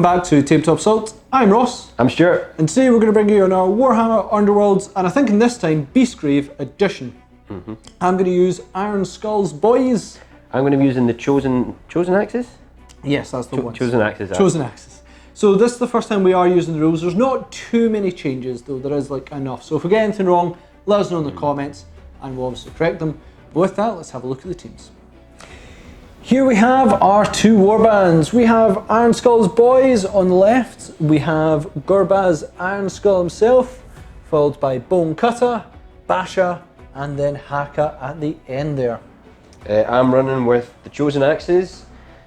back to Tabletop Assault. I'm Ross. I'm Stuart. And today we're going to bring you on our Warhammer Underworlds, and I think in this time, Beastgrave edition. I'm going to use Ironskull's Boyz. I'm going to be using the Chosen Axes? Yes, that's the one. Chosen Axes. Chosen Axes. So this is the first time we are using the rules. There's not too many changes though, there is like enough. So if we get anything wrong, let us know in the comments and we'll obviously correct them. But with that, let's have a look at the teams. Here we have our two warbands. We have Ironskull's Boyz on the left. We have Gurbaz Ironskull himself, followed by Bone Cutter, Basha, and then Haka at the end there. I'm running with the Chosen Axes.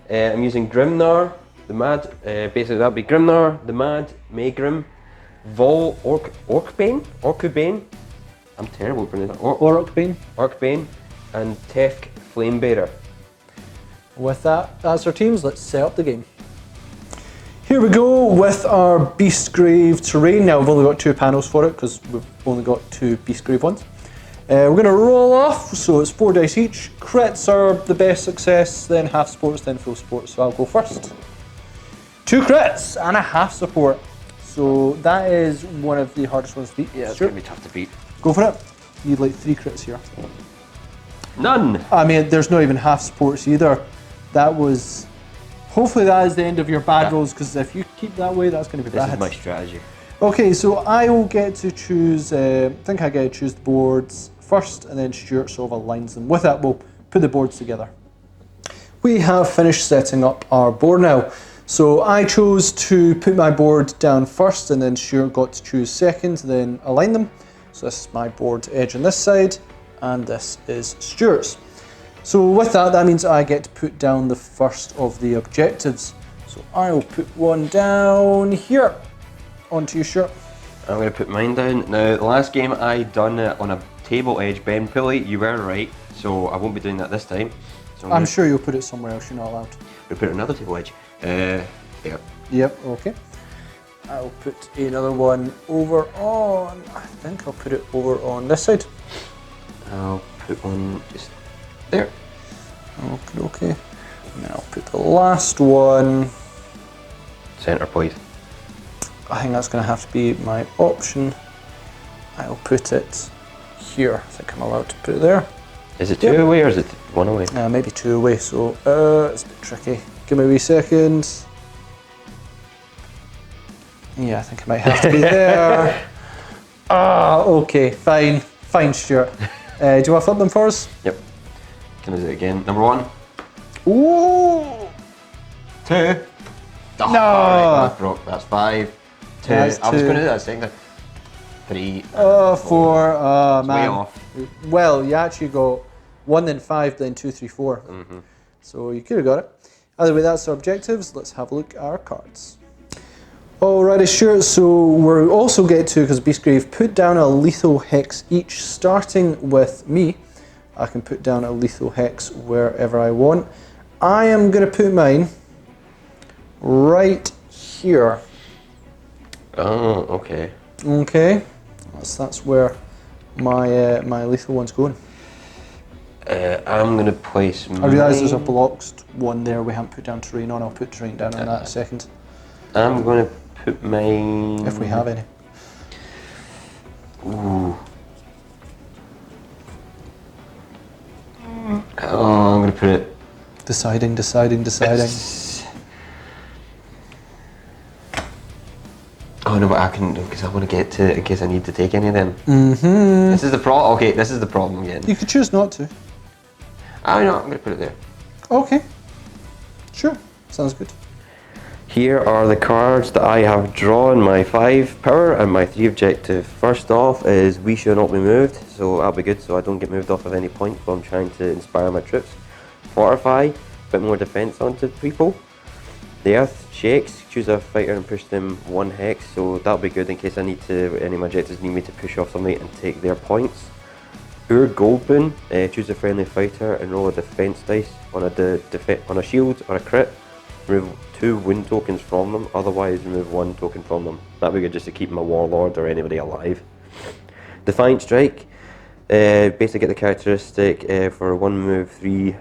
I'm using Grimnar, the Mad, basically that'll be Grimnar, the Mad, Maegrim, Vol, Orcubane, I'm terrible at pronouncing that, Orcbane, and Tefk Flamebearer. With that, that's our teams. Let's set up the game. Here we go with our Beastgrave terrain. Now we've only got 2 panels for it because we've only got 2 Beastgrave ones. We're going to roll off, so it's 4 dice each. Crits are the best success, then half supports, then full supports. So I'll go first. 2 crits and a half support. So that is one of the hardest ones to beat. Yeah, it's going to be tough to beat. Go for it. You need like 3 crits here. None! I mean, there's not even half supports either. That was, hopefully that is the end of your bad rolls, because if you keep that way, that's going to be bad. This is my strategy. Okay, so I will get to choose, I think I get to choose the boards first, and then Stuart sort of aligns them. With that, we'll put the boards together. We have finished setting up our board now. So I chose to put my board down first, and then Stuart got to choose second, then align them. So this is my board edge on this side, and this is Stuart's. So with that, that means I get to put down the first of the objectives. So I will put one down here. On to you, Stuart. I'm going to put mine down. Now, the last game I done it on a table edge bend pulley. You were right, so I won't be doing that this time. So I'm sure you'll put it somewhere else, you're not allowed. We'll put another table edge. Yeah. Yep, okay. I'll put another one over on, I think I'll put it over on this side. I'll put one just there. Okay. And then I'll put the last one. Centre, please. I think that's going to have to be my option. I'll put it here. I think I'm allowed to put it there. Is it 2 away or is it 1 away? Maybe 2 away, so it's a bit tricky. Give me a wee second. Yeah, I think I might have to be there. Okay, fine. Fine, Stuart. Do you want to flip them for us? Yep. Can I do it again? Number 1. Ooh! 2. Oh, No! Right, that's broke. That's 5. 2. That's I was 2. going to do that second. 3. 4. It's Man. way off. Well, you actually got 1, then 5, then 2, 3, 4. So you could have got it. Either way, that's our objectives. Let's have a look at our cards. Alrighty, sure. So we'll also get to, because Beastgrave, put down a lethal hex each, starting with me. I can put down a lethal hex wherever I want. I am going to put mine right here. Oh, okay. Okay, that's where my my lethal one's going. I'm going to place I realise there's a blocked one there we haven't put down terrain on. I'll put terrain down on that in a second. I'm going to put mine... If we have any. Ooh. Oh, I'm going to put it... Deciding. Oh no, but I can, because I want to get to it in case I need to take any of them. This is the problem. Okay, this is the problem again. You could choose not to. I know, I'm going to put it there. Okay. Sure. Sounds good. Here are the cards that I have drawn, my 5 power and my 3 objective. First off is we shall not be moved, so that'll be good so I don't get moved off of any point while I'm trying to inspire my troops. Fortify, a bit more defense onto people. The earth shakes, choose a fighter and push them 1 hex, so that'll be good in case I need to, any of my objectives need me to push off somebody and take their points. Ur Goldboon, choose a friendly fighter and roll a defense dice on a shield or a crit. Remove 2 wound tokens from them, otherwise remove 1 token from them. That'd be good just to keep my warlord or anybody alive. Defiant Strike, basically get the characteristic for 1 move 3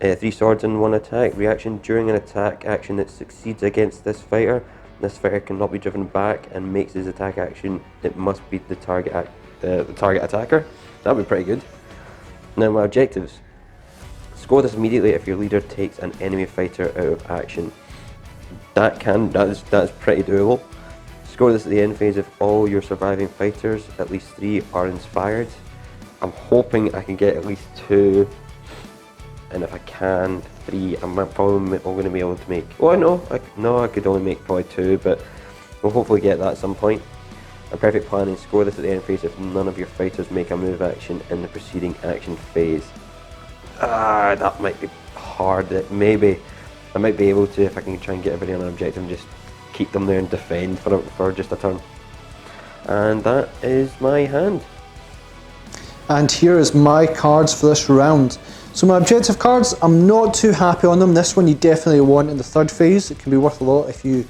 3 swords in 1 attack. Reaction: during an attack action that succeeds against this fighter cannot be driven back and makes his attack action. It must be the target attacker. That would be pretty good. Now my objectives. Score this immediately if your leader takes an enemy fighter out of action. That is pretty doable. Score this at the end phase if all your surviving fighters, at least 3, are inspired. I'm hoping I can get at least 2, and if I can, 3. I'm probably going to be able to make. Oh no, I could only make probably 2, but we'll hopefully get that at some point. A perfect plan is score this at the end phase if none of your fighters make a move action in the preceding action phase. That might be hard. Maybe I might be able to if I can try and get everybody on an objective and just keep them there and defend for just a turn. And that is my hand. And here is my cards for this round. So my objective cards, I'm not too happy on them. This one you definitely want in the 3rd phase. It can be worth a lot if you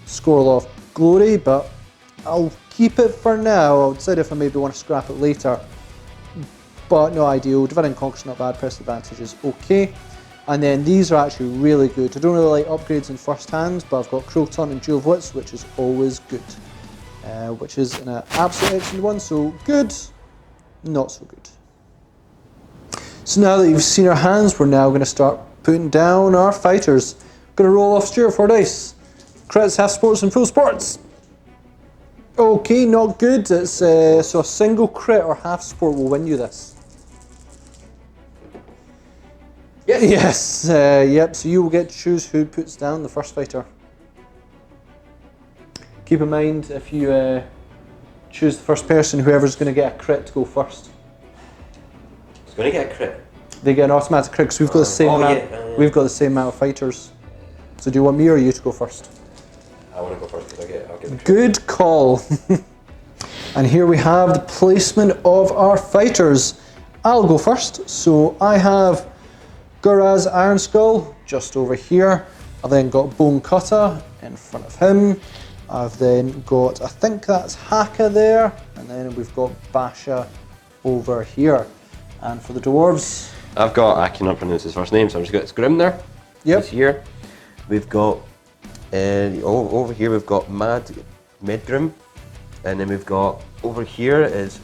score a lot of glory, but I'll keep it for now. I'll decide if I maybe want to scrap it later. But no ideal. Divine and Conquer's not bad. Press advantage is okay. And then these are actually really good. I don't really like upgrades in first hand, but I've got Croton and Jewel of Wits, which is always good. Which is an absolute excellent one, so good, not so good. So now that you've seen our hands, we're now going to start putting down our fighters. Going to roll off Stuart 4 dice. Crits, half sports and full sports. Okay, not good. It's so a single crit or half sport will win you this. Yes. Yep. So you will get to choose who puts down the first fighter. Keep in mind if you choose the first person, whoever's going to get a crit to go first. It's going to get a crit. They get an automatic crit because we've got the same amount. We've got the same amount of fighters. So do you want me or you to go first? I want to go first because I'll get the crit. Good call. And here we have the placement of our fighters. I'll go first. So I have Guraz Ironskull just over here. I've then got Bone Cutter in front of him. I've then got, I think that's Haka there, and then we've got Basha over here. And for the dwarves, I cannot pronounce his first name, so I'm just going to Grim there. Yep. He's here. We've got over here we've got Medgrim, and then we've got over here is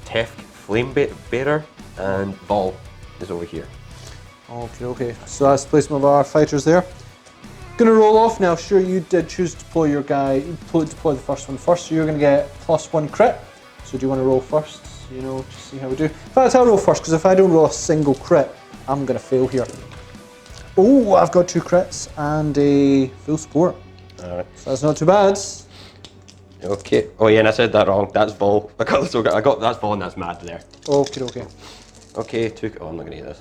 Tefk Flamebearer, and Vol is over here. Okay. So that's the placement of our fighters there. Gonna roll off now. Sure, you did choose to deploy your guy. Deploy the first one first, so you're gonna get +1 crit. So do you want to roll first? You know, just see how we do. In fact, I'll roll first because if I don't roll a single crit, I'm gonna fail here. Oh, I've got 2 crits and a full sport. Alright. So that's not too bad. Okay. Oh yeah, and I said that wrong. That's Vol. I got that's Vol and that's Mad there. Okay. Okay, I'm not gonna eat this.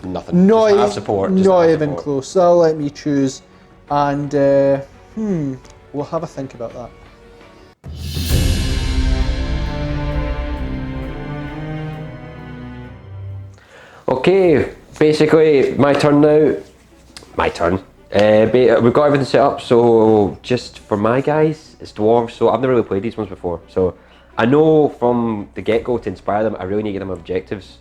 Nothing. Not just half support. Just not half even support. close. So I'll let me choose, and we'll have a think about that. Okay, basically my turn now. My turn. We've got everything set up, so just for my guys, it's dwarves, so I've never really played these ones before. So I know from the get-go to inspire them, I really need to get them objectives.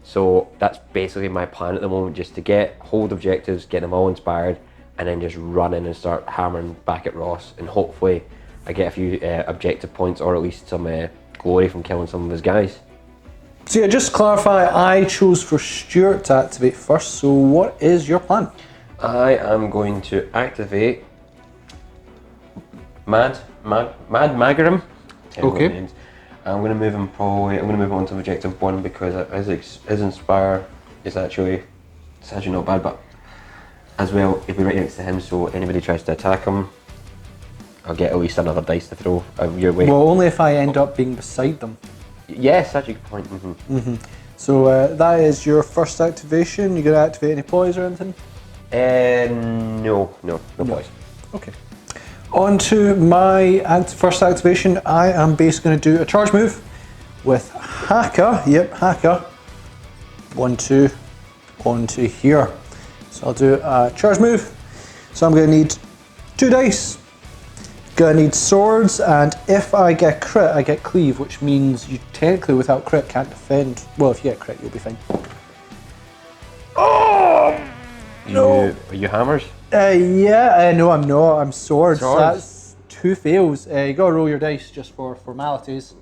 So that's basically my plan at the moment, just to hold objectives, get them all inspired, and then just run in and start hammering back at Ross, and hopefully I get a few objective points, or at least some glory from killing some of his guys. So yeah, just to clarify, I chose for Stuart to activate first, so what is your plan? I am going to activate Mad Magarim. Okay. I'm going to move him on to objective 1 because his inspire is actually not bad, but as well if we're right next to him, so anybody tries to attack him, I'll get at least another dice to throw your way. Well, only if I end up being beside them. Yes, that's a good point. So that is your first activation. You gonna activate any ploys or anything? No ploys. Okay. On to my first activation. I am basically going to do a charge move with Haka. Yep, Haka. 1, 2, onto here. So I'll do a charge move. So I'm going to need 2 dice. Going to need swords, and if I get crit, I get cleave, which means you technically without crit can't defend. Well, if you get crit, you'll be fine. No. Are you hammers? Yeah, no, I'm not. I'm swords. Swords? That's 2 fails. You gotta roll your dice just for formalities.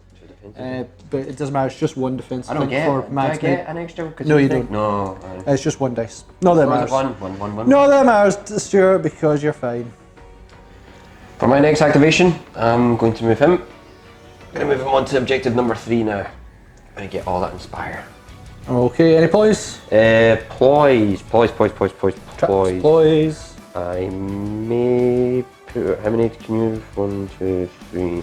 But it doesn't matter, it's just 1 defense. I don't get for it. Do I max get an extra? No, you don't. No. It's just 1 dice. Not that matters. One. No, that matters, Stuart, because you're fine. For my next activation, I'm going to move him. I'm going to move him on to objective number 3 now. I'm going to get all that inspire. Okay, any ploys? Ploys. Ploys. I may put, how many can you, 1, 2, 3,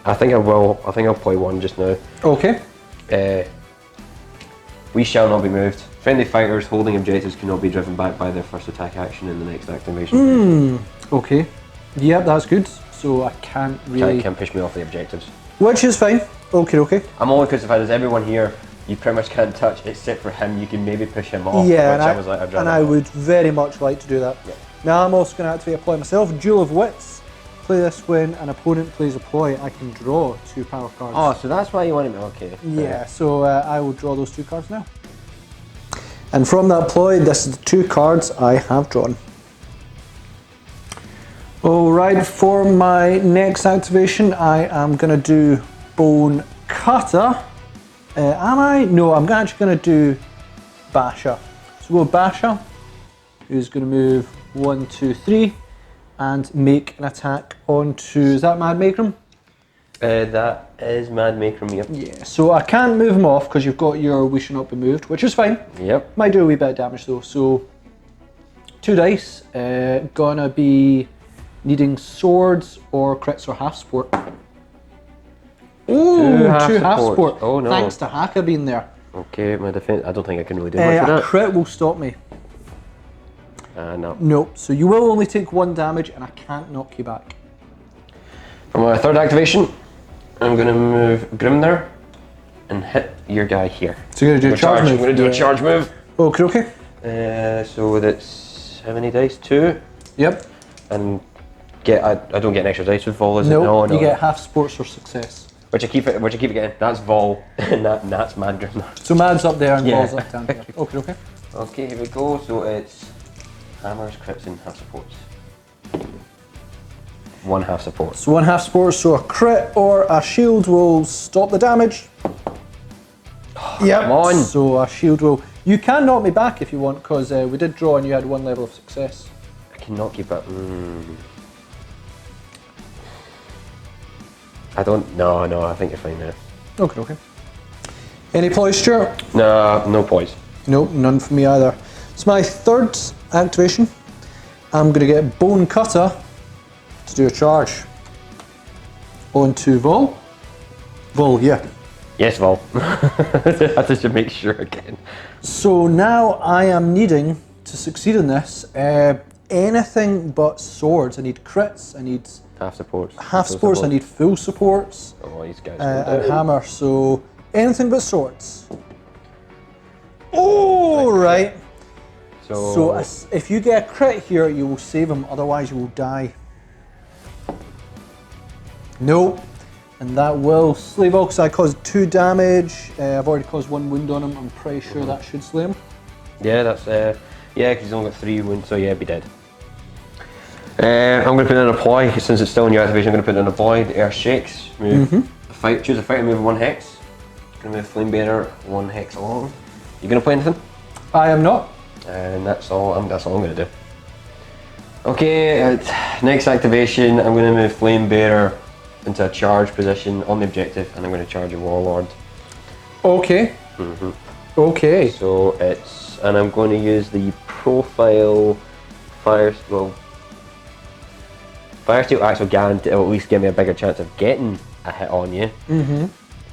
I think I'll play 1 just now. Okay. We shall not be moved. Friendly fighters holding objectives cannot be driven back by their first attack action in the next activation. Okay. Yep, that's good. So I can't really... Can't push me off the objectives. Which is fine. Okay. I'm only because if there's everyone here, you pretty much can't touch except for him. You can maybe push him off. Yeah, which I would very much like to do that. Yeah. Now I'm also going to activate a ploy myself. Duel of Wits. Play this when an opponent plays a ploy. I can draw 2 power cards. Oh, so that's why you wanted me. Okay. Yeah, so I will draw those 2 cards now. And from that ploy, this is the 2 cards I have drawn. Alright, for my next activation, I am going to do Bone Cutter. Am I? No, I'm actually going to do Basher. So we'll go Basher, who's going to move 1, 2, 3, and make an attack onto, is that Mad Makram? That is Mad Makram, yep. Yeah, so I can't move him off because you've got your We Shall Not Be Moved, which is fine. Yep. Might do a wee bit of damage though. So 2 dice, gonna be needing swords or crits or half support. Ooh, 2 half support. Oh no. Thanks to Haka being there. Okay, my defense, I don't think I can really do much of that. A crit will stop me. No. No, so you will only take 1 damage and I can't knock you back. For my 3rd activation, I'm going to move Grimner and hit your guy here. So you're going to do a charge move? I'm going to do a charge move. Okay. So that's how many dice? 2? Yep. And I don't get an extra dice with Vol, is it? No, No, you get half supports for success. Which I keep getting. That's Vol, and that's Mad Grimner. So Mad's up there and Yeah. Vol's up down here. Okay. Okay, here we go. So it's hammers, crits, and half supports. 1 half support. So 1 half support, so a crit or a shield will stop the damage. Yep. Come on. So a shield will. You can knock me back if you want, because we did draw and you had 1 level of success. I can knock you back. I don't. No, I think you're fine now. Okay. Any ploys, Stuart? No poise. Nope, none for me either. So my 3rd activation, I'm going to get Bone Cutter to do a charge onto Vol. Vol, yeah. Yes, Vol. I just to make sure again. So now I am needing to succeed in this. Anything but swords. I need crits. I need half supports. I need full supports. Oh, these guys. And hammer. So anything but swords. Oh, right. So if you get a crit here, you will save him. Otherwise, you will die. Nope. And that will slay Vol because I caused 2 damage. I've already caused 1 wound on him. I'm pretty sure that should slay him. Yeah, that's because he's only got 3 wounds, so yeah, be dead. I'm going to put in a ploy since it's still in your activation. I'm going to put in a ploy. The Earth shakes. Choose a fighter. Move 1 hex. Going to move Flame Bearer 1 hex along. You going to play anything? I am not. And that's all I'm going to do. Okay, next activation. I'm going to move Flame Bearer into a charge position on the objective, and I'm going to charge a Warlord. Okay. Okay. So and I'm going to use the profile fire steel axe will guarantee, will at least give me a bigger chance of getting a hit on you.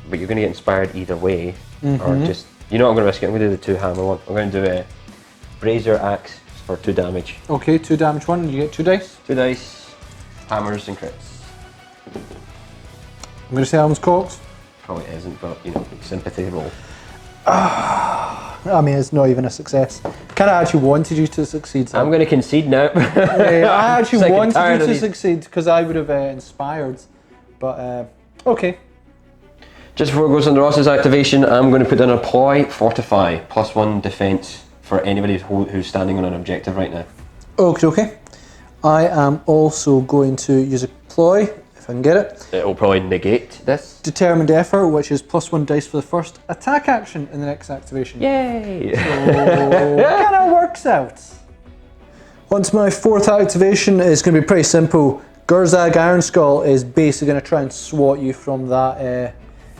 But you're going to get inspired either way, or just, you know what I'm going to risk it. I'm going to do the 2 hammer one. I'm going to do a brazier axe for 2 damage. Okay, 2 damage 1. You get 2 dice. 2 dice, hammers and crits. I'm going to say Almond's Cox. Probably isn't, but you know, sympathy roll. I mean, it's not even a success. Kind of actually wanted you to succeed. So. I'm going to concede now. I actually wanted you to succeed because I would have inspired. But okay. Just before it goes under Ross's activation, I'm going to put in a ploy, fortify, +1 defense for anybody who's standing on an objective right now. Okay. I am also going to use a ploy, if I can get it. It'll probably negate this. Determined effort, which is +1 dice for the first attack action in the next activation. Yay! So, kind of works out. On to my fourth activation. It's going to be pretty simple. Gurzag Ironskull is basically going to try and swat you from that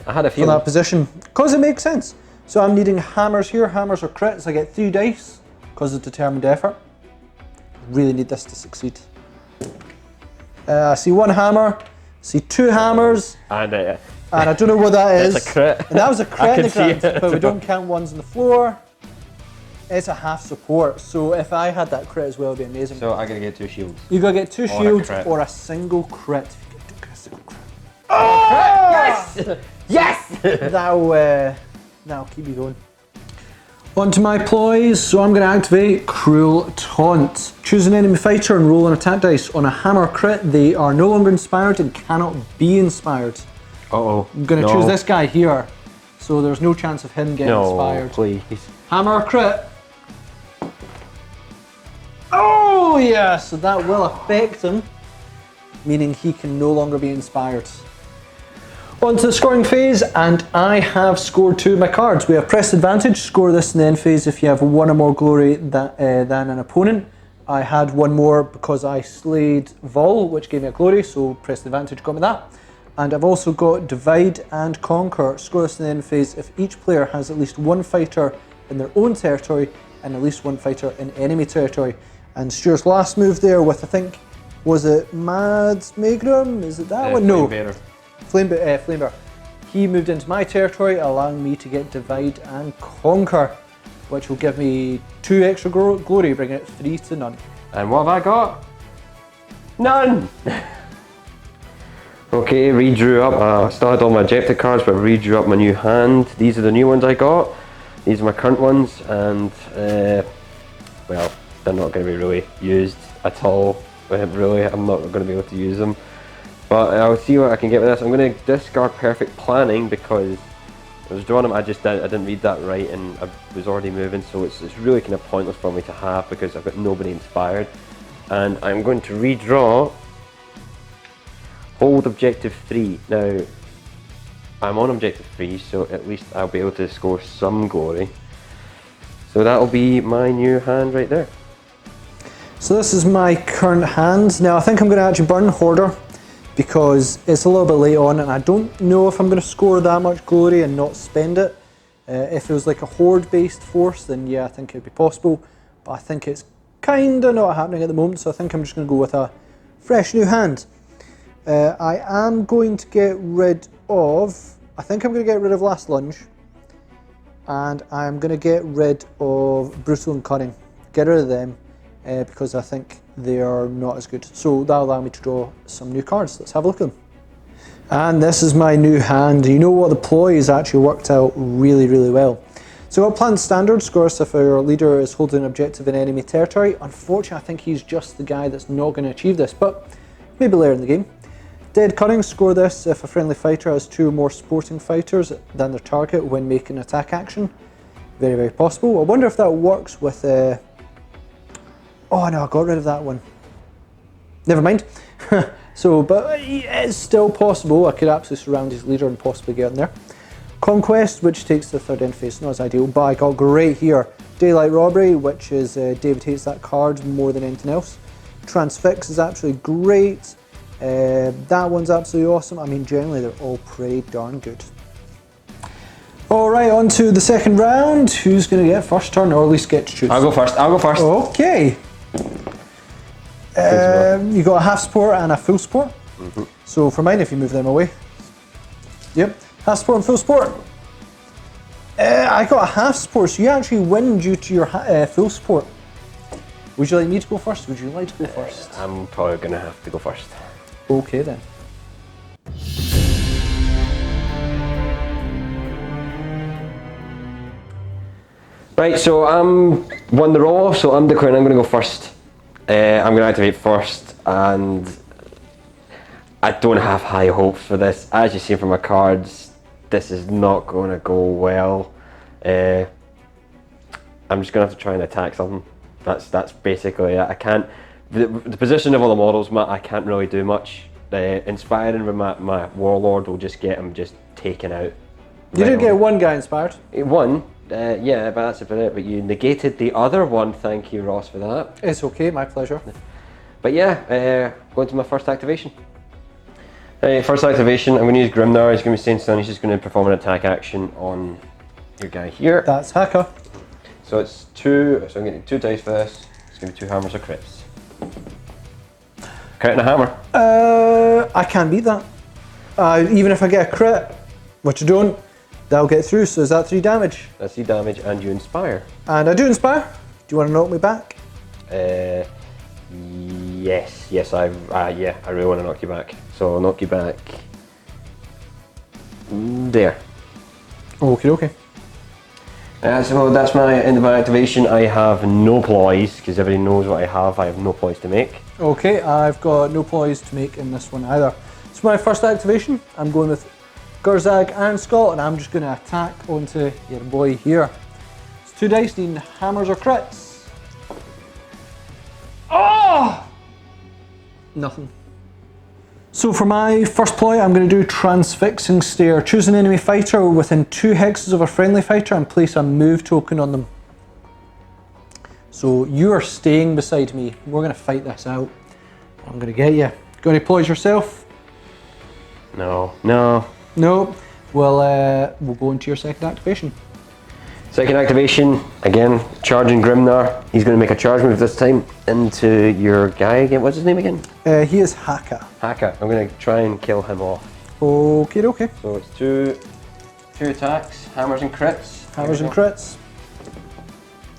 I had a from feeling. that position, because it makes sense. So I'm needing hammers here. Hammers are crits. I get 3 dice because of determined effort. Really need this to succeed. I see 1 hammer, see 2 hammers, And I don't know what that is. It's a crit. And that was a crit in the can see ground, it. but we don't count ones on the floor. It's a half support, so if I had that crit as well, it'd be amazing. So I gotta get 2 shields. You gotta get 2 Or a shields crit. or a single crit. If you get a single crit. Yes! Yes! That'll keep you going. On to my ploys, so I'm going to activate Cruel Taunt. Choose an enemy fighter and roll an attack dice. On a hammer crit, they are no longer inspired and cannot be inspired. Uh-oh. I'm going to choose this guy here, so there's no chance of him getting inspired. Please. Hammer crit. Oh yeah, so that will affect him, meaning he can no longer be inspired. On to the scoring phase, and I have scored 2 of my cards. We have press advantage. Score this in the end phase if you have 1 or more glory than an opponent. I had 1 more because I slayed Vol, which gave me a glory, so press advantage got me that. And I've also got divide and conquer. Score this in the end phase if each player has at least 1 fighter in their own territory and at least 1 fighter in enemy territory. And Stuart's last move there with, I think, was it Mads Megrum? Is it that one? No. Flamebearer. He moved into my territory, allowing me to get divide and conquer, which will give me 2 extra glory, bringing it 3 to none. And what have I got? None! Okay, redrew up. I still had all my objective cards, but redrew up my new hand. These are the new ones I got. These are my current ones, and well, they're not going to be really used at all. Really, I'm not going to be able to use them. But I'll see what I can get with this. I'm going to discard Perfect Planning because I was drawing them, I didn't read that right, and I was already moving, so it's really kind of pointless for me to have because I've got nobody inspired. And I'm going to redraw Hold Objective 3. Now, I'm on Objective 3, so at least I'll be able to score some glory. So that'll be my new hand right there. So this is my current hand. Now I think I'm going to actually burn Hoarder, because it's a little bit late on and I don't know if I'm going to score that much glory and not spend it. If it was like a horde based force, then yeah, I think it'd be possible, but I think it's kinda not happening at the moment, so I think I'm just going to go with a fresh new hand. I am going to get rid of, I think I'm going to get rid of Last Lunge, and I'm going to get rid of Brutal and Cunning. Get rid of them, because I think they are not as good. So that'll allow me to draw some new cards. Let's have a look at them. And this is my new hand. You know what, the ploy has actually worked out really, really well. So I've got Plan Standard, scores if our leader is holding an objective in enemy territory. Unfortunately, I think he's just the guy that's not going to achieve this, but maybe later in the game. Dead Cunning, score this if a friendly fighter has 2 or more sporting fighters than their target when making an attack action. Very, very possible. I wonder if that works with oh no, I got rid of that one. Never mind. So, but it's still possible. I could absolutely surround his leader and possibly get in there. Conquest, which takes the 3rd end phase, not as ideal, but I got great here. Daylight Robbery, which is David hates that card more than anything else. Transfix is absolutely great. That one's absolutely awesome. I mean, generally they're all pretty darn good. Alright, on to the second round. Who's going to get first turn, or at least get to choose? I'll go first. Okay. You got a half support and a full support. So for mine, if you move them away. Yep, half support and full support. I got a half support, so you actually win due to your full support. Would you like me to go first? Would you like to go first? I'm probably going to have to go first. Okay then. Right, so I'm won the roll, so I'm declaring I'm going to go first. I'm going to activate first, and I don't have high hopes for this. As you see from my cards, this is not going to go well. I'm just going to have to try and attack something. That's basically it. I can't. The position of all the models, I can't really do much. Inspiring with my warlord will just get him just taken out. You did get one guy inspired. One, yeah, but that's about it. But you negated the other one. Thank you, Ross, for that. It's okay, my pleasure. But yeah, going to my first activation. First activation, I'm going to use Grimnar. He's going to be staying stun. He's just going to perform an attack action on your guy here. That's Haka. So it's 2, so I'm getting 2 dice for this. It's going to be 2 hammers or crits. Crit and a hammer. I can't beat that. Even if I get a crit, which I don't, that'll get through. So is that 3 damage? That's 3 damage, and you inspire. And I do inspire. Do you want to knock me back? Yes, yeah, I really want to knock you back. So I'll knock you back. There. Okay, okay. So that's my end of my activation. I have no ploys, because everybody knows what I have. I have no ploys to make. Okay, I've got no ploys to make in this one either. So my first activation, I'm going with Gurzag Ironskull, and I'm just going to attack onto your boy here. It's 2 dice, needing hammers or crits. Oh! Nothing. So for my first ploy, I'm going to do Transfixing Stare. Choose an enemy fighter within 2 hexes of a friendly fighter and place a move token on them. So you are staying beside me. We're going to fight this out. I'm going to get you. Got any ploys yourself? No. No. Well, we'll go into your second activation. Second activation, again, charging Grimnar. He's going to make a charge move this time into your guy again. What's his name again? He is Haka. Haka. I'm going to try and kill him off. Okay, okay. So it's two attacks, hammers and crits. Hammers and crits.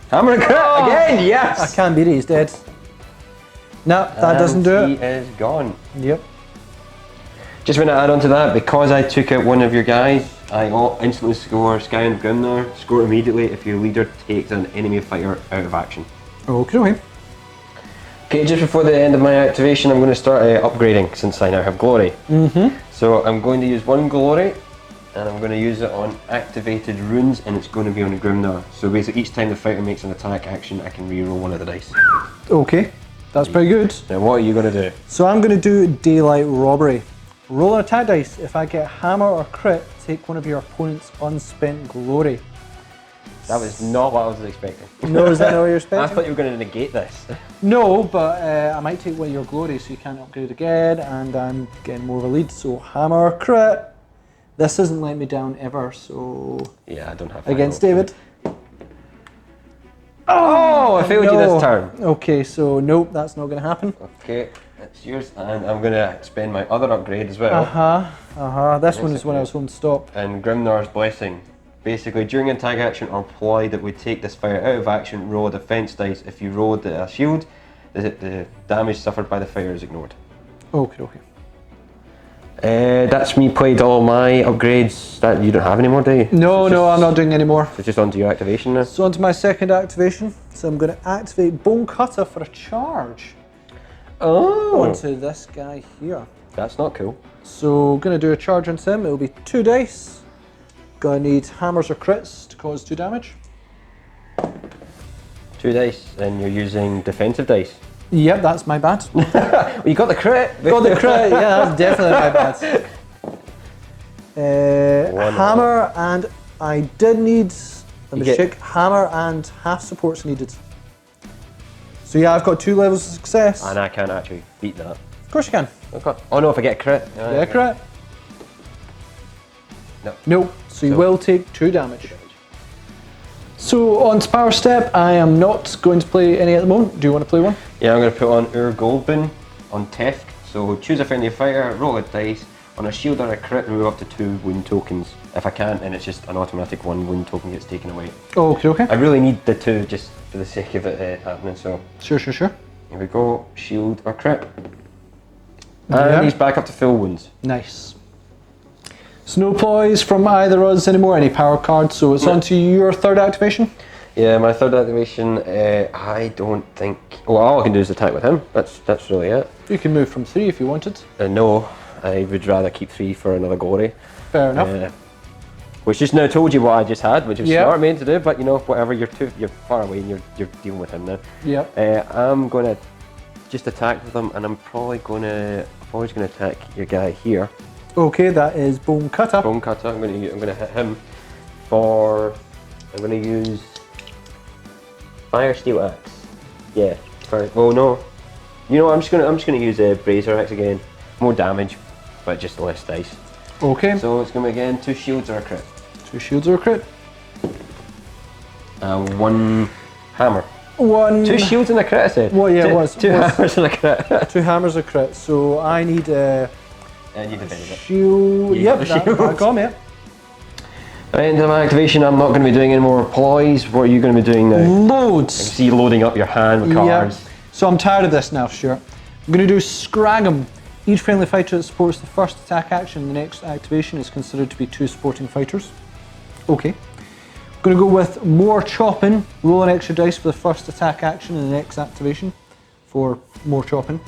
Hammer and crit again, yes! I can't beat it, he's dead. No, that doesn't do it. He is gone. Yep. Just want to add on to that, because I took out one of your guys, I instantly score Sky and Grimnar, score immediately if your leader takes an enemy fighter out of action. Okay, okay. Okay, just before the end of my activation, I'm going to start upgrading, since I now have glory. So I'm going to use 1 glory, and I'm going to use it on activated runes, and it's going to be on Grimnar. So basically each time the fighter makes an attack action, I can reroll one of the dice. Okay, that's pretty good. Now what are you going to do? So I'm going to do Daylight Robbery. Roll an attack dice. If I get hammer or crit, take one of your opponent's unspent glory. That was not what I was expecting. No, is that not what you're I expecting? thought you were going to negate this. No, but I might take one of your glory so you can't upgrade again, and I'm getting more of a lead. So hammer or crit. This isn't letting me down ever, so... Yeah, I don't have Against David. Oh, I failed you this turn. Okay, so nope, that's not going to happen. Okay, it's yours, and I'm going to spend my other upgrade as well. This one is when I was home to stop. And Grimnar's Blessing. Basically, during an attack action or ploy that would take this fighter out of action, roll a defense dice. If you rolled a shield, the damage suffered by the fighter is ignored. Okay, okay. That's me played all my upgrades. That you don't have any more, do you? No, I'm not doing any more. It's just onto your activation now. So onto my second activation. So I'm going to activate Bone Cutter for a charge. Oh! Onto this guy here. That's not cool. So going to do a charge on him. It'll be 2 dice. Gonna need hammers or crits to cause 2 damage. 2 dice, and you're using defensive dice. Yep, that's my bad. Well, you got the crit. Got the crit, yeah, that's definitely my bad. Hammer, and I did need, let me check, hammer and half supports needed. So yeah, I've got 2 levels of success. And I can't actually beat that. Of course you can. Okay. Oh no, if I get a crit. Yeah, crit. No. Nope, so you will take 2 damage. So on to Power Step, I am not going to play any at the moment. Do you want to play one? Yeah, I'm going to put on Ur Goldbin on Tefk. So choose a friendly fighter, roll a dice. On a shield or a crit, move up to 2 wound tokens. If I can't, then it's just an automatic 1 wound token gets taken away. Okay, okay. I really need the 2 just for the sake of it happening, so... Sure. Here we go, shield or crit. And he's back up to full wounds. Nice. So no ploys from either of us anymore, any power cards, so it's on to your third activation? Yeah, my third activation, I don't think... Well, all I can do is attack with him. That's really it. You can move from 3 if you wanted. No, I would rather keep 3 for another glory. Fair enough. which just now told you what I just had, which was Yep. smart of me to do. But you know, whatever. You're far away, and you're dealing with him now. Yep. I'm gonna just attack with him, and I'm probably gonna attack your guy here. Okay, that is Bone Cutter. Bone Cutter. I'm gonna hit him for. I'm gonna use Fire Steel Axe. Yeah. Well, no. You know what? I'm just gonna use a Brazier Axe again. More damage, but just less dice. Okay. So it's gonna be again 2 shields or a crit. 2 shields or a crit. 1 hammer. 1. 2 shields and a crit, I said. Well, yeah, two, it was. 2 hammers and a crit. 2 hammers a crit. So I need a And you defended it. shield. You Yep, got the that shield. got me. End of my activation. I'm not going to be doing any more ploys. What are you going to be doing now? I can Loads. see you loading up your hand with cards. Yep. So I'm tired of this now, Stuart. I'm going to do Scrag'em. Each friendly fighter that supports the first attack action in the next activation is considered to be 2 supporting fighters. Okay. I'm going to go with More Chopping. Roll an extra dice for the first attack action in the next activation for More Chopping.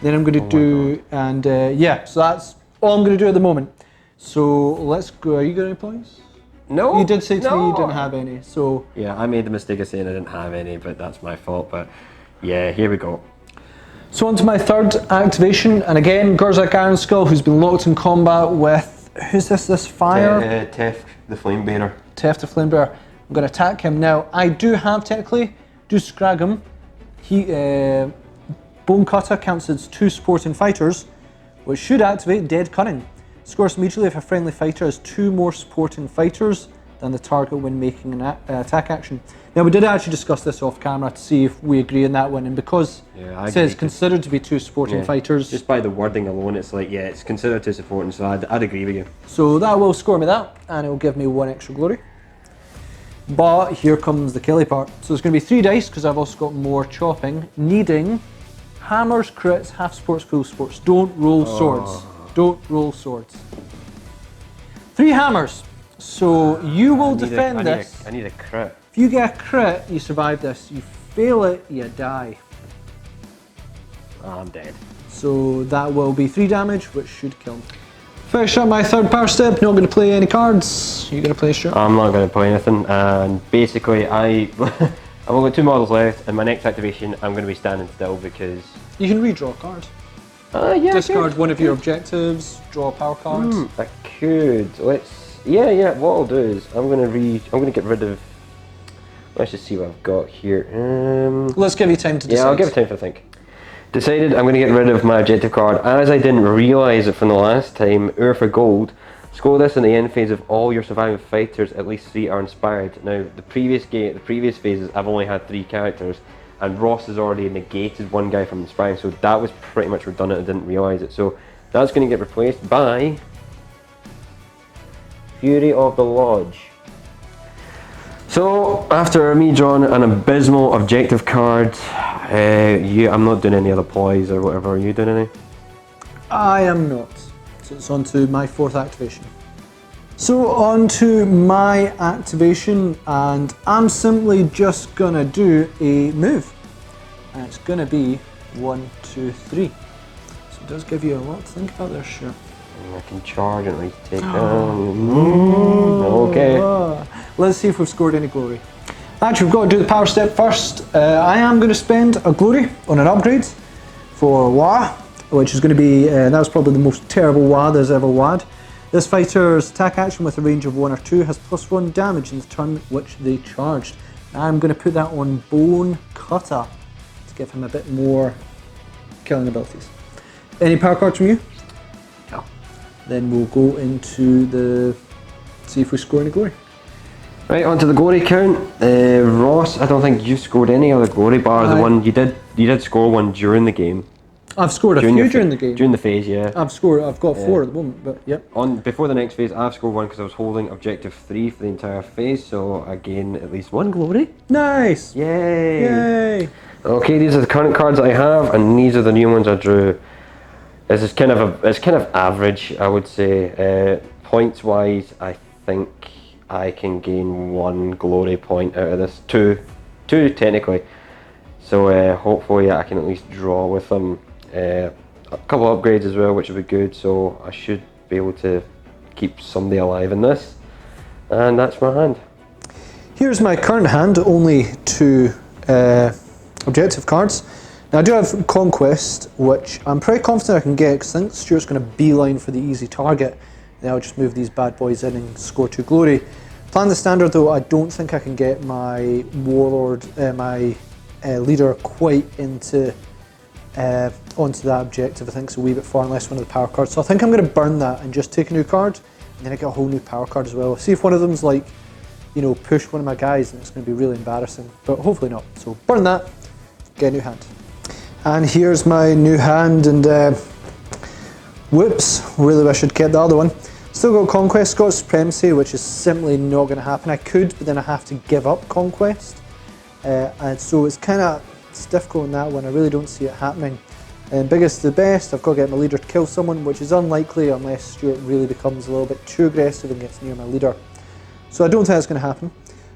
Then I'm going to do, and yeah, so that's all I'm going to do at the moment. So let's go. Are you got any points? No. You did say to me you no. didn't have any, so. Yeah, I made the mistake of saying I didn't have any, but that's my fault. But yeah, here we go. So on to my third activation, and again, Gurzak Ironskull, who's been locked in combat with, who's this fire? Tef, the Flame Bearer. Tef the Flamebearer. I'm going to attack him now. I do have, technically, do Scrag'em. He, Bone Cutter counts as 2 supporting fighters, which should activate Dead Cunning. Scores immediately if a friendly fighter has 2 more supporting fighters than the target when making an attack action. Now we did actually discuss this off camera to see if we agree on that one, and because it says considered to be 2 supporting fighters. Just by the wording alone, it's like, yeah, it's considered 2 supporting, so I'd agree with you. So that will score me that, and it will give me 1 extra glory. But here comes the killy part. So there's going to be 3 dice, because I've also got more chopping, needing hammers, crits, half sports, full sports. Don't roll swords. Don't roll swords. 3 hammers. So you will defend this. I need a crit. If you get a crit, you survive this. You fail it, you die. Oh, I'm dead. So that will be 3 damage, which should kill him. Finish up my third power step. Not going to play any cards. You going to play, Stuart? I'm not going to play anything, and basically I've only got 2 models left, and my next activation I'm going to be standing still because... You can redraw a card. Yeah. Discard one of your objectives, draw a power card. I could. Yeah. What I'll do is I'm gonna get rid of. Let's just see what I've got here. Let's give you time to decide. Yeah, I'll give it time to think. Decided I'm gonna get rid of my objective card, as I didn't realise it from the last time. Ur for gold. Score this in the end phase of all your surviving fighters. At least 3 are inspired. Now the previous phases, I've only had 3 characters. And Ross has already negated 1 guy from inspiring, so that was pretty much redundant. I didn't realise it. So that's going to get replaced by Fury of the Lodge. So after me drawing an abysmal objective card, I'm not doing any other ploys or whatever. Are you doing any? I am not. So it's on to my 4th activation. So on to my activation, and I'm simply just gonna do a move, and it's gonna be 1, 2, 3. So it does give you a lot to think about there, sure. I can charge and at least take down. Okay. Let's see if we've scored any glory. Actually, we've got to do the power step first. I am going to spend a glory on an upgrade for Wah, which is going to be, that was probably the most terrible Wah there's ever wad. This fighter's attack action with a range of 1 or 2 has +1 damage in the turn which they charged. I'm going to put that on Bone Cutter to give him a bit more killing abilities. Any power cards from you? No. Then we'll go into the, see if we score any glory. Right, onto the glory count. Ross, I don't think you scored any other glory bar. The one you did score 1 during the game. I've scored a few during the game. During the phase, yeah. I've got 4 at the moment, but yep. Before the next phase, I've scored 1 because I was holding objective 3 for the entire phase, so I gain at least 1 glory. Nice! Yay! Yay! Okay, these are the current cards that I have, and these are the new ones I drew. This is kind of average, I would say. Points wise, I think I can gain 1 glory point out of this. 2 technically. So hopefully I can at least draw with them. A couple of upgrades as well, which would be good, so I should be able to keep somebody alive in this. And that's my hand. Here's my current hand, only 2 objective cards. Now I do have Conquest, which I'm pretty confident I can get, because I think Stuart's going to beeline for the easy target. Then I'll just move these bad boys in and score 2 glory. Plan the standard though, I don't think I can get my warlord, my leader quite into onto that objective. I think it's a wee bit far unless one of the power cards. So I think I'm going to burn that and just take a new card, and then I get a whole new power card as well. See if one of them's like, you know, push one of my guys, and it's going to be really embarrassing, but hopefully not. So burn that, get a new hand. And here's my new hand, and whoops, really wish I'd kept the other one. Still got Conquest, got Supremacy, which is simply not going to happen. I could, but then I have to give up Conquest. And so it's difficult in that one. I really don't see it happening. And biggest to the best, I've got to get my leader to kill someone, which is unlikely unless Stuart really becomes a little bit too aggressive and gets near my leader. So I don't think that's going to happen.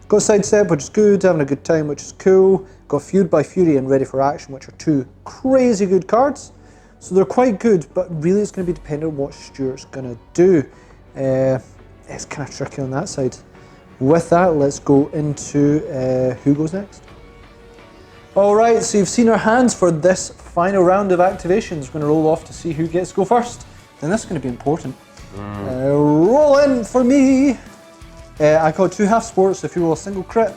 Got Sidestep, which is good, having a good time, which is cool. Got Feud by Fury and Ready for Action, which are 2 crazy good cards. So they're quite good, but really it's going to be dependent on what Stuart's going to do. It's kind of tricky on that side. With that, let's go into who goes next. Alright, so you've seen our hands for this final round of activations. We're going to roll off to see who gets to go first. Then this is going to be important. Roll in for me. I got 2 half sports, so if you roll a single crit.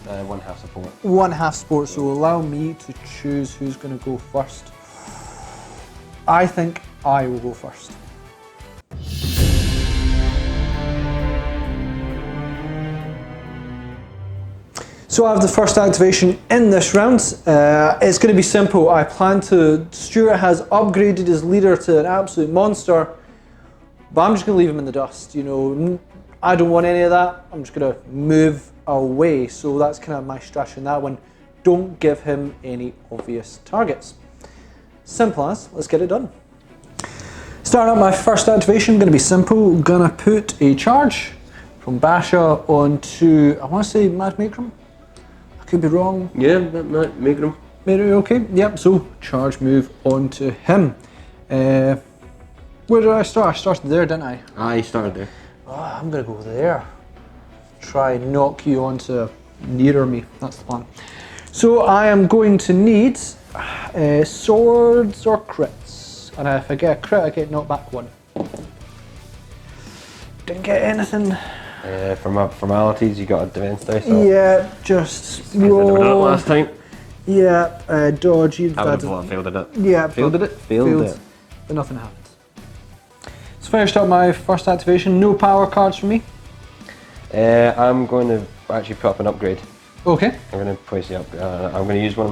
1 half support. 1 half sport, so allow me to choose who's going to go first. I think I will go first. So I have the first activation in this round. It's going to be simple. Stuart has upgraded his leader to an absolute monster, but I'm just going to leave him in the dust. You know, I don't want any of that. I'm just going to move away. So that's kind of my strategy in that one. Don't give him any obvious targets. Simple as, let's get it done. Starting up my first activation, going to be simple. Going to put a charge from Basha onto, I want to say Mad Makram. I could be wrong. Yeah, Makram. Okay, yep, so charge move onto him. Where did I start? I started there, didn't I? I started there. Oh, I'm going to go there. Try and knock you onto nearer me. That's the plan. So I am going to need swords or crits. And if I get a crit, I get knocked back 1. Didn't get anything. For formalities, you got a defense dice. Yeah, just roll. I did it last time. Yeah, dodge. I would have failed at it. Yeah, failed it. Failed it. But nothing happened. So finished up my first activation. No power cards for me. I'm going to actually put up an upgrade. Okay. I'm going to place the up. I'm going to use my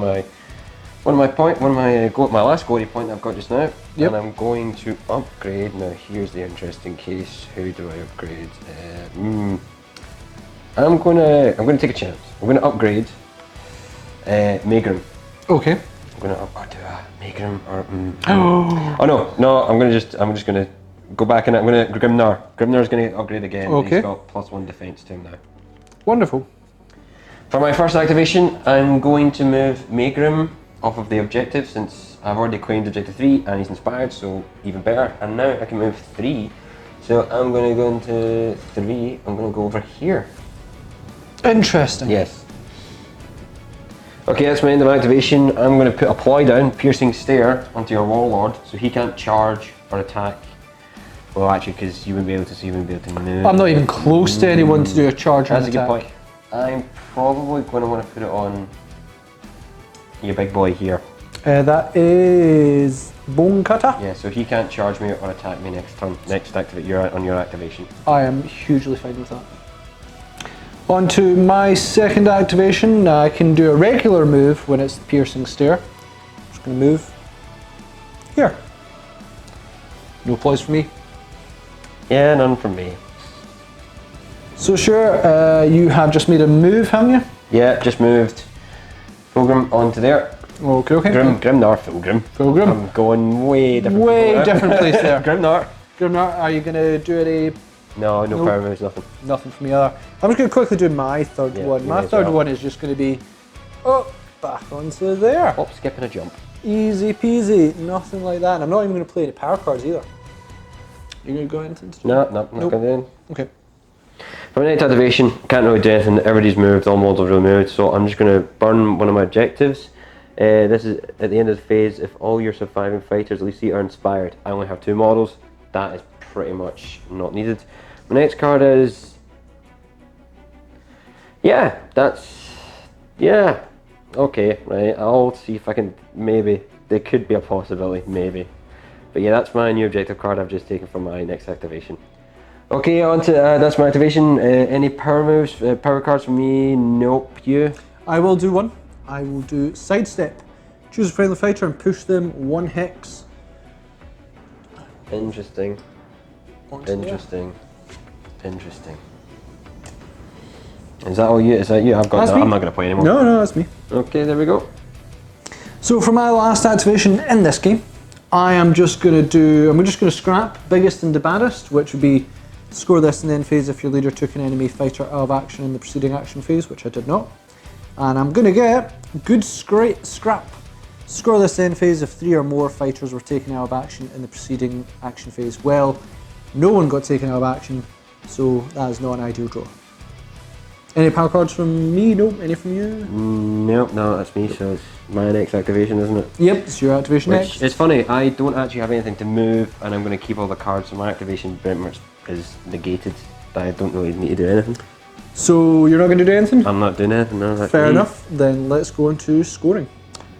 last glory point I've got just now. Yep. And I'm going to upgrade. Now here's the interesting case. Who do I upgrade? I'm going to take a chance. I'm going to upgrade Magram. Okay. I'm going to Magram or oh no! I'm just going to go back and I'm going to Grimnar. Grimnar's going to upgrade again. Okay. He's got +1 defense to him now. Wonderful. For my first activation, I'm going to move Magram off of the objective since I've already claimed objective 3 and he's inspired, so even better. And now I can move 3. So I'm going to go into 3. I'm going to go over here. Interesting. Yes. Okay, that's my end of my activation. I'm going to put a ploy down, piercing stare, onto your warlord, so he can't charge or attack. Well, actually, because you wouldn't be able to, so you wouldn't be able to move. I'm not even close to anyone to do a charge or That's an a good attack. point. I'm probably going to want to put it on your big boy here. That is Bone Cutter. Yeah, so he can't charge me or attack me next turn. Next activate on your activation. I am hugely fine with that. On to my second activation. I can do a regular move when it's piercing stare. Just going to move here. No ploys for me. Yeah, none from me. So sure, you have just made a move, haven't you? Yeah, just moved Fulgrim onto there. Okay. Grimnar, Fulgrim. Fulgrim. I'm going way different. Different place there. Grimnar. Grimnar, are you going to do it No Nope. power moves, nothing. Nothing from me either. I'm just going to quickly do my third one. you My may as third well. one is just going to be back onto there. Hop, skip and a jump. Easy peasy, nothing like that. And I'm not even going to play any power cards either. You gonna go anything? No, not Nope. going to do anything. Okay. For my next activation, can't really do anything. Everybody's moved, all models are really moved, so I'm just going to burn one of my objectives. This is at the end of the phase. If all your surviving fighters at least are inspired, I only have 2 models. That is pretty much not needed. My next card is... Yeah, okay, right. I'll see if I can, maybe. There could be a possibility, maybe. But yeah, that's my new objective card I've just taken from my next activation. Okay, on to that's my activation. Any power moves, power cards for me? Nope. You? I will do one. I will do sidestep. Choose a friendly fighter and push them 1 hex. Interesting. Onto Interesting. Interesting. Is that all you? Is that you? I've got That's that. me. I'm not going to play anymore. No, that's me. Okay, there we go. So for my last activation in this game, I'm just going to scrap biggest and the baddest, which would be score this in the end phase if your leader took an enemy fighter out of action in the preceding action phase, which I did not. And I'm going to get good scrap. Score this end phase if 3 or more fighters were taken out of action in the preceding action phase. Well, no one got taken out of action, so that is not an ideal draw. Any power cards from me? Nope. Any from you? Nope, no, that's me, so it's my next activation, isn't it? Yep, it's your activation next. It's funny, I don't actually have anything to move, and I'm going to keep all the cards, so my activation pretty much is negated. I don't really need to do anything. So you're not going to do anything? I'm not doing anything, no. That's Fair me. enough, then let's go into scoring.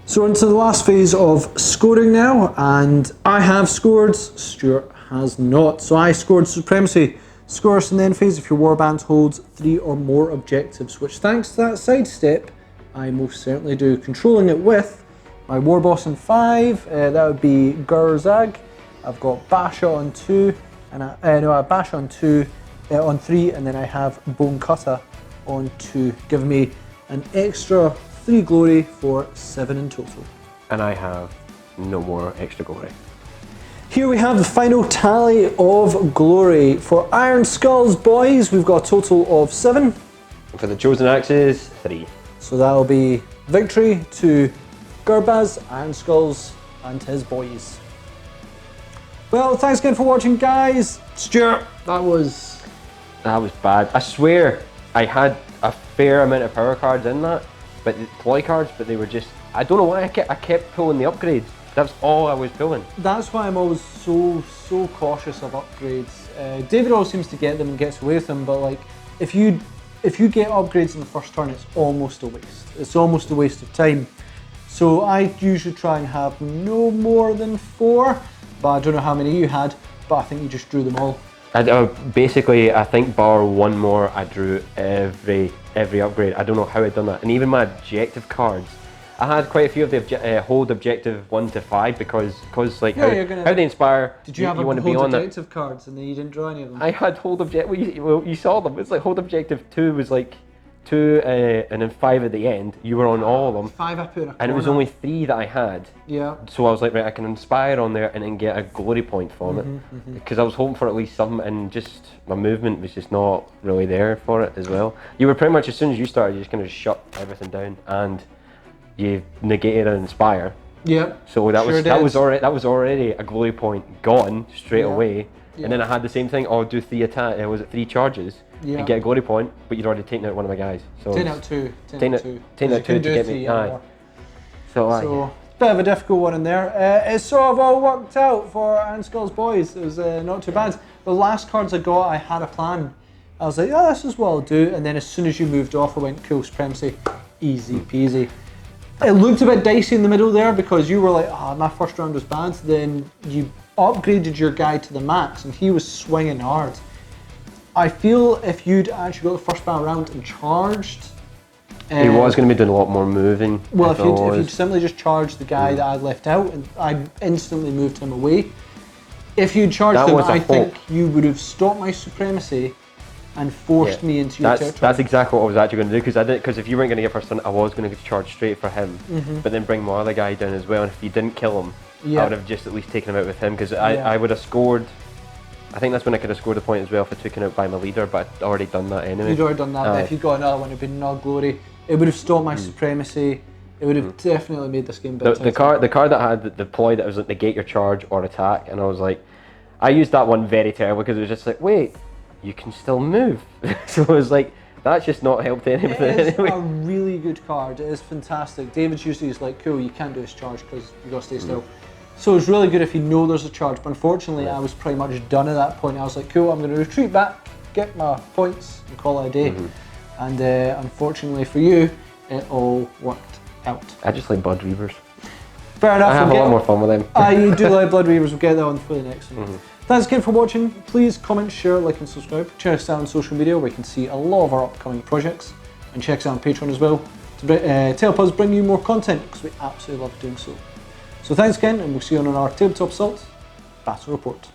So into the last phase of scoring now, and I have scored, Stuart has not. So I scored Supremacy. Score us in the end phase if your warband holds 3 or more objectives, which thanks to that sidestep, I most certainly do. Controlling it with my war boss in 5, that would be Gurzag. I've got Basha on 2, and I have Basha on 2, on 3, and then I have Bone Cutter on 2, giving me an extra 3 glory for 7 in total. And I have no more extra glory. Here we have the final tally of glory. For Ironskull's boys, we've got a total of 7. And for the chosen axes, 3. So that'll be victory to Gurbaz, Ironskulls, and his boys. Well, thanks again for watching, guys. Stuart, that was bad. I swear I had a fair amount of power cards in that, but ploy cards, but they were just, I don't know why I kept pulling the upgrades. That's all I was pulling. That's why I'm always so cautious of upgrades. David always seems to get them and gets away with them, but like if you get upgrades in the first turn, it's almost a waste. It's almost a waste of time. So I usually try and have no more than 4, but I don't know how many you had, but I think you just drew them all. Basically, I think bar 1 more, I drew every upgrade. I don't know how I'd done that, and even my objective cards. I had quite a few of the hold objective 1 to 5 because like how they inspire. Did you have want to be hold on objective cards and then you didn't draw any of them? I had hold objective. Well, you saw them. It's like hold objective 2 was like 2 and then 5 at the end. You were on all of them. 5 I put in a corner. And it was only 3 that I had. Yeah. So I was like, right, I can inspire on there and then get a glory point from it. Because I was hoping for at least some, and just my movement was just not really there for it as well. You were pretty much, as soon as you started, you just kind of shut everything down and you negated an inspire. Yeah. So that was already a glory point gone straight away. Yeah. And then I had the same thing. Oh, do 3 attack. Was it 3 charges? Yeah. And get a glory point, but you'd already taken out one of my guys. So 10 out 2. 10 out 2 to get me. Aye. So bit of a difficult one in there. It sort of all worked out for Ironskull's boys. It was not too bad. The last cards I got, I had a plan. I was like, oh, this is what I'll do. And then as soon as you moved off, I went, cool, Supremacy, easy peasy. It looked a bit dicey in the middle there because you were like, my first round was bad. Then you upgraded your guy to the max and he was swinging hard. I feel if you'd actually got the first battle round and charged... he was going to be doing a lot more moving. Well, if you'd simply just charged the guy that I'd left out, and I instantly moved him away. If you'd charged him, I think you would have stopped my Supremacy and forced me into your territory. That's exactly what I was actually going to do, because if you weren't going to get first turn, I was going to charge straight for him, but then bring my other guy down as well, and if you didn't kill him, I would have just at least taken him out with him, because I would have scored. I think that's when I could have scored a point as well if I took him out by my leader, but I'd already done that anyway. You'd already done that, but if you got another one, it'd been no glory. It would have stopped my Supremacy. It would have definitely made this game better. The card that had the ploy that was like negate your charge or attack, and I was like, I used that one very terribly because it was just like, wait, you can still move. So it was like, that's just not helped anything It is anyway. a really good card. It is fantastic. David's usually is like, cool, you can't do this charge because you got to stay still. So it's really good if you know there's a charge. But unfortunately, I was pretty much done at that point. I was like, cool, I'm going to retreat back, get my points, and call it a day. And unfortunately for you, it all worked out. I just like Blood Reavers. Fair enough. I have a lot more fun with them. You do like Blood Reavers. We'll get that on for the next one. Thanks again for watching. Please comment, share, like and subscribe. Check us out on social media where you can see a lot of our upcoming projects. And check us out on Patreon as well to help us bring you more content because we absolutely love doing so. So thanks again, and we'll see you on our Tabletop Assault Battle Report.